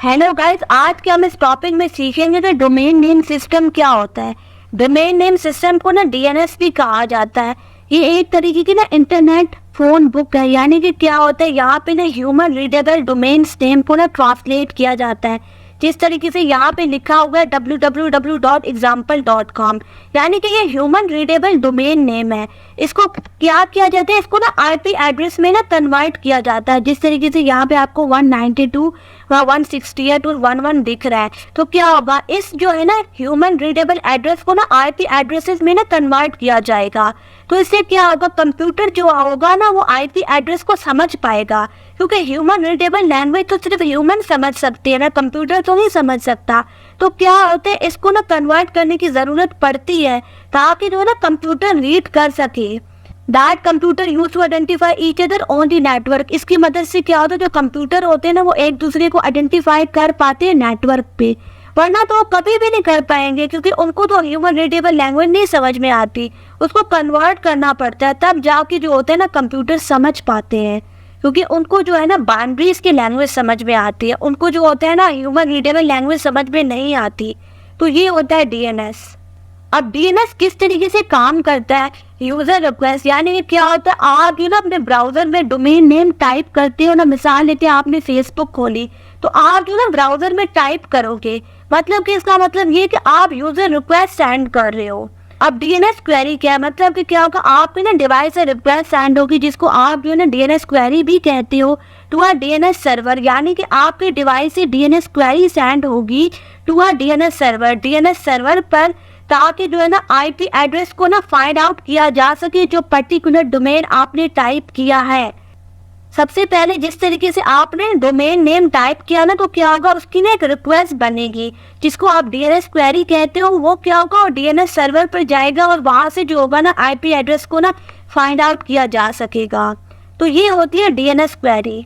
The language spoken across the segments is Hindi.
हेलो गाइस, आज के हम इस टॉपिक में सीखेंगे कि डोमेन नेम सिस्टम क्या होता है। डोमेन नेम सिस्टम को ना डीएनएस भी कहा जाता है। ये एक तरीके की ना इंटरनेट फोन बुक है। यानी कि क्या होता है, यहाँ पे ना ह्यूमन रीडेबल डोमेन नेम को ना ट्रांसलेट किया जाता है। जिस तरीके से यहाँ पे लिखा हुआ है www.example.com, यानी कि ये ह्यूमन रीडेबल डोमेन नेम है। इसको क्या किया जाता है, इसको ना आईपी एड्रेस में ना कन्वर्ट किया जाता है। जिस तरीके से यहाँ पे आपको 192 168 और 11 दिख रहा है, तो क्या होगा, इस जो है ना ह्यूमन रीडेबल एड्रेस को ना आईपी एड्रेसेस में ना कन्वर्ट किया जाएगा। तो इससे क्या होगा, कंप्यूटर जो होगा ना वो आईपी एड्रेस को समझ पाएगा, क्योंकि ह्यूमन रीडेबल लैंग्वेज तो सिर्फ ह्यूमन समझ सकते हैं ना, कंप्यूटर तो नहीं समझ सकता। तो क्या होता है, इसको ना कन्वर्ट करने की जरूरत पड़ती है ताकि जो है ना कंप्यूटर रीड कर सके। That computer use to identify each other on the network. इसकी मदद से क्या होता है, जो कंप्यूटर होते हैं ना वो एक दूसरे को आइडेंटिफाई कर पाते हैं नेटवर्क पे, वरना तो कभी भी नहीं कर पाएंगे, क्योंकि उनको तो ह्यूमन रीडेबल लैंग्वेज नहीं समझ में आती। उसको कन्वर्ट करना पड़ता है, तब जाके जो होते हैं ना कंप्यूटर समझ पाते हैं, क्योंकि उनको जो है ना बाउंड्रीज की लैंग्वेज समझ में आती है। उनको जो होता है ना ह्यूमन रीडेबल लैंग्वेज समझ में नहीं आती। तो ये होता है डीएनएस। अब डीएनएस किस तरीके से काम करता है, यूजर रिक्वेस्ट, यानी कि क्या होता है, आप जो ना अपने ब्राउजर में डोमेन नेम टाइप करते हो ना, मिसाल लेते हैं आपने फेसबुक खोली, तो आप जो ना ब्राउजर में टाइप करोगे, मतलब कि इसका मतलब ये कि आप यूजर रिक्वेस्ट सेंड कर रहे हो। अब डीएनएस क्वेरी क्या है, मतलब कि क्या होगा, आपके ना डिवाइस से रिक्वेस्ट सेंड होगी, जिसको आप जो ना डीएनएस क्वेरी भी कहते हो, टू अ डीएनएस सर्वर। यानी कि आपके डिवाइस से डीएनएस क्वेरी सेंड होगी टू अ डीएनएस सर्वर पर, ताकि जो है ना आईपी एड्रेस को ना फाइंड आउट किया जा सके जो पर्टिकुलर डोमेन आपने टाइप किया है। सबसे पहले जिस तरीके से आपने डोमेन नेम टाइप किया ना, तो क्या होगा, उसकी ना एक रिक्वेस्ट बनेगी जिसको आप डीएनएस क्वेरी कहते हो। वो क्या होगा, और डीएनएस सर्वर पर जाएगा और वहां से जो होगा ना आईपी एड्रेस को ना फाइंड आउट किया जा सकेगा। तो ये होती है डीएनएस क्वेरी।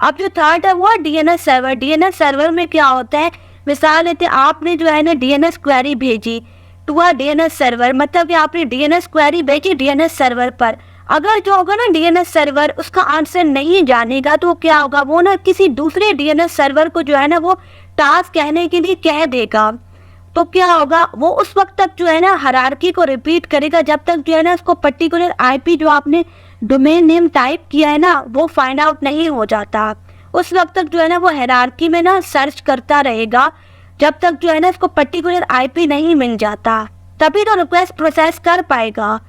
अब जो थर्ड है वो है डीएनएस सर्वर। डीएनएस सर्वर में क्या होता है, मिसाल लेते आपने जो है ना डीएनएस क्वेरी भेजी टू अ डीएनएस सर्वर, मतलब कि आपने डीएनएस क्वेरी भेजी डीएनएस सर्वर पर। अगर जो होगा ना डीएनएस सर्वर उसका आंसर नहीं जानेगा, तो क्या होगा, वो ना किसी दूसरे डीएनएस सर्वर को जो है ना वो टास्क कहने के लिए कह देगा। तो क्या होगा, वो उस वक्त तक जो है ना हायरार्की को रिपीट करेगा जब तक जो है ना उसको पर्टिकुलर आईपी जो आपने डोमेन नेम टाइप किया है ना वो फाइंड आउट नहीं हो जाता। उस वक्त तक जो है ना वो हायरार्की में ना सर्च करता रहेगा जब तक जो है ना इसको पर्टिकुलर आईपी नहीं मिल जाता। तभी तो रिक्वेस्ट प्रोसेस कर पाएगा।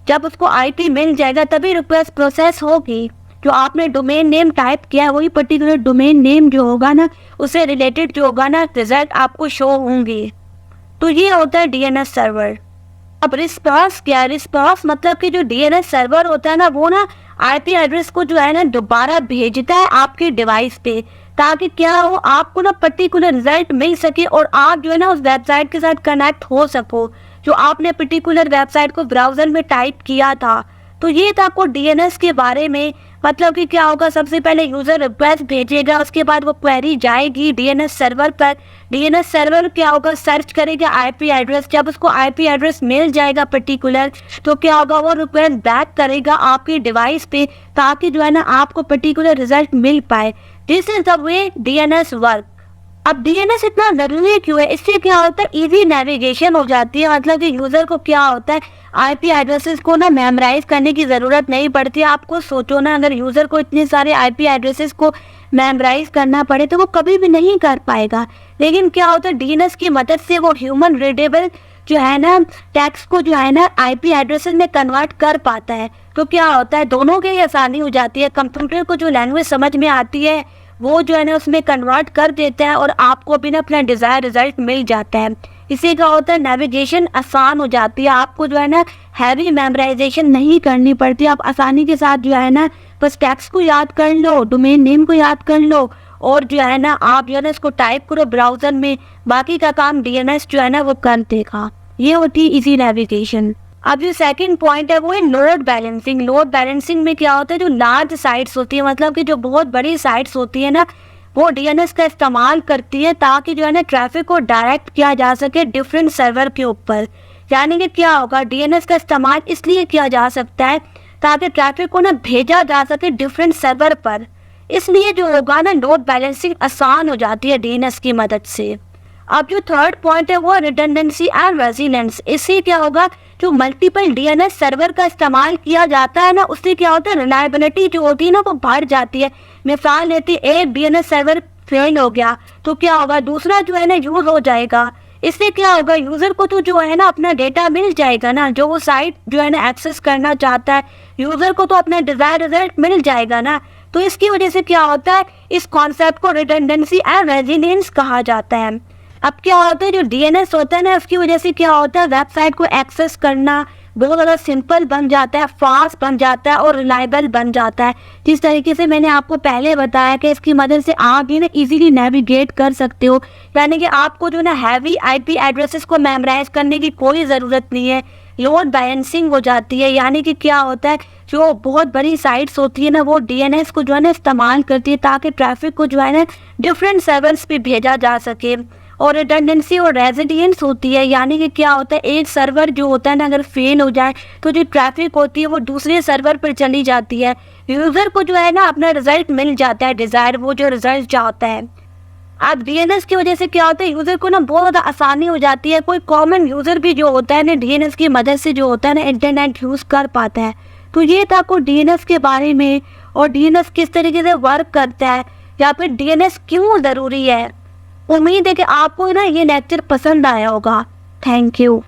जब उसको आईपी मिल जाएगा तभी रिक्वेस्ट प्रोसेस होगी। जो आपने डोमेन नेम टाइप किया है वही पर्टिकुलर डोमेन नेम जो होगा ना उससे रिलेटेड जो होगा ना रिजल्ट आपको शो होंगे। तो ये होता है डीएनएस सर्वर। अब रिस्पांस क्या है, रिस्पांस मतलब कि जो डीएनएस सर्वर होता है ना वो ना आईपी एड्रेस को जो है ना दोबारा भेजता है आपके डिवाइस पे, ताकि क्या हो, आपको ना पर्टिकुलर रिजल्ट मिल सके और आप जो है ना उस वेबसाइट के साथ कनेक्ट हो सको जो आपने पर्टिकुलर वेबसाइट को ब्राउजर में टाइप किया था। तो ये था आपको डीएनएस के बारे में। मतलब कि क्या होगा, सबसे पहले यूजर रिक्वेस्ट भेजेगा, उसके बाद वो क्वेरी जाएगी डीएनएस सर्वर पर। डीएनएस सर्वर क्या होगा, सर्च करेगा आईपी एड्रेस। जब उसको आईपी एड्रेस मिल जाएगा पर्टिकुलर, तो क्या होगा, वो रिक्वेस्ट बैक करेगा आपके डिवाइस पे, ताकि जो है ना आपको पर्टिकुलर रिजल्ट मिल पाए। This is the way DNS work. अब डीएनएस इतना जरूरी क्यों है, इससे क्या होता है, इजी नेविगेशन हो जाती है। मतलब कि यूजर को क्या होता है, आईपी एड्रेसेस को ना मेमोराइज करने की जरूरत नहीं पड़ती। आपको सोचो ना, अगर यूजर को इतने सारे आईपी एड्रेसेस को मेमोराइज करना पड़े तो वो कभी भी नहीं कर पाएगा। लेकिन क्या होता है, डीएनएस की मदद से वो ह्यूमन रीडेबल जो है ना टेक्स्ट को जो है ना आईपी एड्रेसेस में कन्वर्ट कर पाता है। तो क्या होता है, दोनों के लिए आसानी हो जाती है। कंप्यूटर को जो लैंग्वेज समझ में आती है वो जो है ना उसमें कन्वर्ट कर देता है और आपको भी ना अपना डिजायर रिजल्ट मिल जाता है। इससे क्या होता है, नेविगेशन आसान हो जाती है। आपको जो है ना हैवी मेमोराइजेशन नहीं करनी पड़ती। आप आसानी के साथ जो है ना बस टेक्स्ट को याद कर लो, डोमेन नेम को याद कर लो और जो है ना आप जो है ना इसको टाइप करो ब्राउजर में। बाकी का काम डीएनएस जो है ना वो कर देगा। ये होती है इजी नेविगेशन। अब जो सेकंड पॉइंट है वो है लोड बैलेंसिंग। लोड बैलेंसिंग में क्या होता है, जो लार्ज साइट्स होती है, मतलब कि जो बहुत बड़ी साइट्स होती है ना, वो डीएनएस का इस्तेमाल करती है ताकि जो है ना ट्रैफिक को डायरेक्ट किया जा सके डिफरेंट सर्वर के ऊपर। यानी कि क्या होगा, डीएनएस का इस्तेमाल इसलिए किया जा सकता है ताकि ट्रैफिक को ना भेजा जा सके डिफरेंट सर्वर पर। इसलिए जो होगा ना लोड बैलेंसिंग आसान हो जाती है डीएनएस की मदद से। अब जो थर्ड पॉइंट है वो रिडंडेंसी एंड रेजिलेंस। इससे क्या होगा, जो मल्टीपल डीएनएस सर्वर का इस्तेमाल किया जाता है ना, उससे क्या होता है रिलायबिलिटी जो होती है ना वो बढ़ जाती है। मिसाल लेती है एक डीएनएस सर्वर फेल हो गया तो क्या होगा, दूसरा जो है ना यूज हो जाएगा। इससे क्या होगा, यूजर को तो जो है ना अपना डेटा मिल जाएगा ना, जो वो साइट जो है ना एक्सेस करना चाहता है, यूजर को तो अपना डिजायर रिजल्ट मिल जाएगा ना। तो इसकी वजह से क्या होता है, इस कॉन्सेप्ट को रिडंडेंसी एंड रेजिलियंस कहा जाता है। अब क्या होता है, जो डीएनएस होता है ना उसकी वजह से क्या होता है, वेबसाइट को एक्सेस करना बहुत ज़्यादा सिंपल बन जाता है, फास्ट बन जाता है और रिलायबल बन जाता है। जिस तरीके से मैंने आपको पहले बताया कि इसकी मदद से आप भी ना इजीली नेविगेट कर सकते हो, यानी कि आपको जो ना हैवी आईपी एड्रेसेस को मेमोराइज करने की कोई ज़रूरत नहीं है। लोड बैलेंसिंग हो जाती है, यानी कि क्या होता है, जो बहुत बड़ी साइट्स होती है ना वो डीएनएस को जो है ना इस्तेमाल करती है ताकि ट्रैफिक को जो है ना डिफरेंट सर्वर्स पे भेजा जा सके। और रिडंडेंसी और रेजिलियंस होती है, यानी कि क्या होता है, एक सर्वर जो होता है ना अगर फेल हो जाए तो जो ट्रैफिक होती है वो दूसरे सर्वर पर चली जाती है, यूज़र को जो है ना अपना रिजल्ट मिल जाता है, डिज़ायर वो जो रिजल्ट चाहता है। अब डीएनएस की वजह से क्या होता है, यूज़र को ना बहुत ज़्यादा आसानी हो जाती है। कोई कॉमन यूज़र भी जो होता है ना डीएनएस की मदद से जो होता है ना इंटरनेट यूज़ कर पाता है। तो ये था आपको डीएनएस के बारे में, और डीएनएस किस तरीके से वर्क करता है या फिर डीएनएस क्यों ज़रूरी है। उम्मीद है कि आपको ना ये लेक्चर पसंद आया होगा। Thank you.